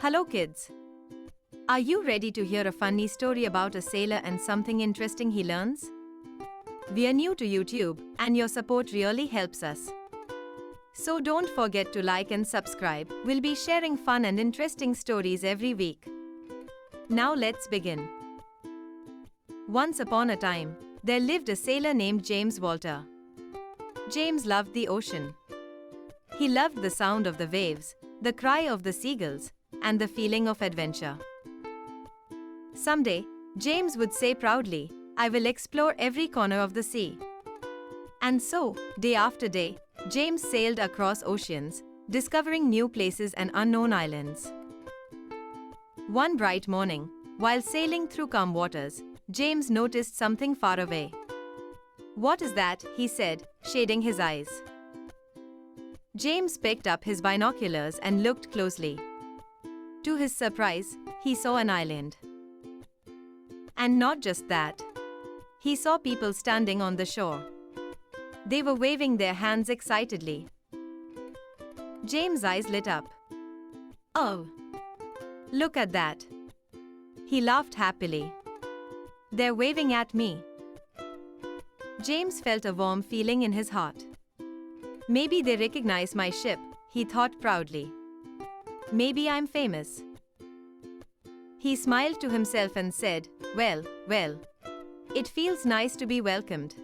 Hello kids! Are you ready to hear a funny story about a sailor and something interesting he learns? We are new to YouTube and your support really helps us. So don't forget to like and subscribe. We'll be sharing fun and interesting stories every week. Now let's begin. Once upon a time, there lived a sailor named James Walter. James loved the ocean. He loved the sound of the waves, the cry of the seagulls, and the feeling of adventure. Someday, James would say proudly, "I will explore every corner of the sea." And so, day after day, James sailed across oceans, discovering new places and unknown islands. One bright morning, while sailing through calm waters, James noticed something far away. "What is that?" he said, shading his eyes. James picked up his binoculars and looked closely. To his surprise, he saw an island. And not just that. He saw people standing on the shore. They were waving their hands excitedly. James' eyes lit up. "Oh! Look at that!" He laughed happily. "They're waving at me." James felt a warm feeling in his heart. "Maybe they recognize my ship," he thought proudly. "Maybe I'm famous." He smiled to himself and said, well, it feels nice to be welcomed."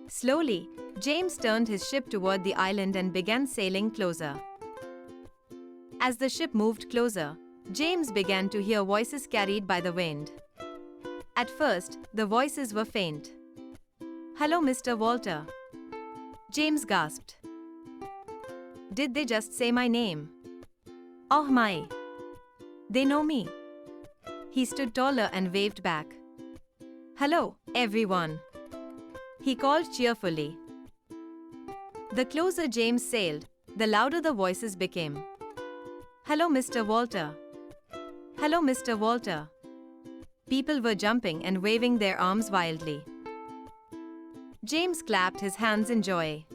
Slowly, James turned his ship toward the island and began sailing closer. As the ship moved closer, James began to hear voices carried by the wind. At first, the voices were faint. "Hello, Mr. Walter." James gasped. Did they just say my name? Oh my! They know me. He stood taller and waved back. "Hello, everyone," he called cheerfully. The closer James sailed, the louder the voices became. "Hello, Mr. Walter. Hello, Mr. Walter." People were jumping and waving their arms wildly. James clapped his hands in joy.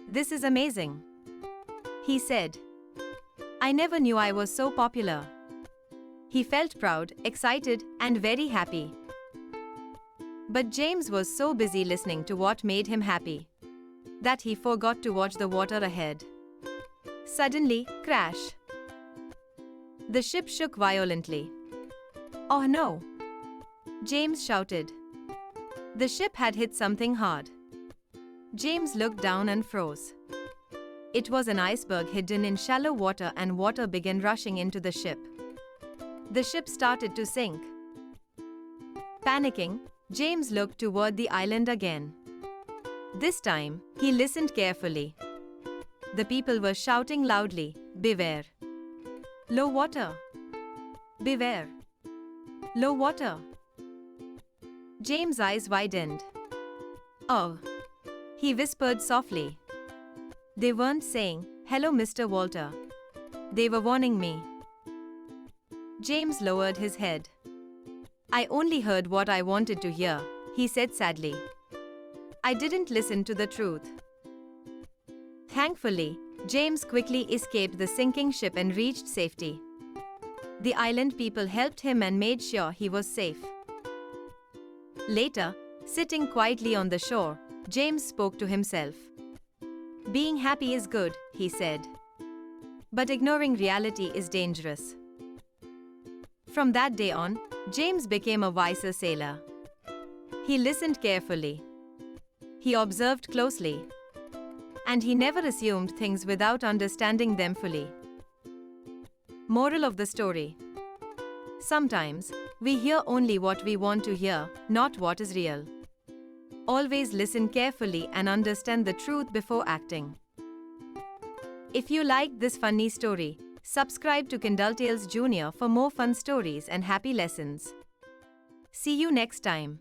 "This is amazing," he said. "I never knew I was so popular." He felt proud, excited, and very happy. But James was so busy listening to what made him happy that he forgot to watch the water ahead. Suddenly, crash! The ship shook violently. "Oh no!" James shouted. The ship had hit something hard. James looked down and froze. It was an iceberg hidden in shallow water, and water began rushing into the ship. The ship started to sink. Panicking, James looked toward the island again. This time, he listened carefully. The people were shouting loudly, "Beware! Low water! Beware! Low water!" James' eyes widened. "Oh!" he whispered softly. They weren't saying, "Hello, Mr. Walter." They were warning me. James lowered his head. "I only heard what I wanted to hear," he said sadly. "I didn't listen to the truth." Thankfully, James quickly escaped the sinking ship and reached safety. The island people helped him and made sure he was safe. Later, sitting quietly on the shore, James spoke to himself. "Being happy is good," he said. "But ignoring reality is dangerous." From that day on, James became a wiser sailor. He listened carefully. He observed closely. And he never assumed things without understanding them fully. Moral of the story: sometimes, we hear only what we want to hear, not what is real. Always listen carefully and understand the truth before acting. If you liked this funny story, subscribe to Kindle Tales Junior for more fun stories and happy lessons. See you next time.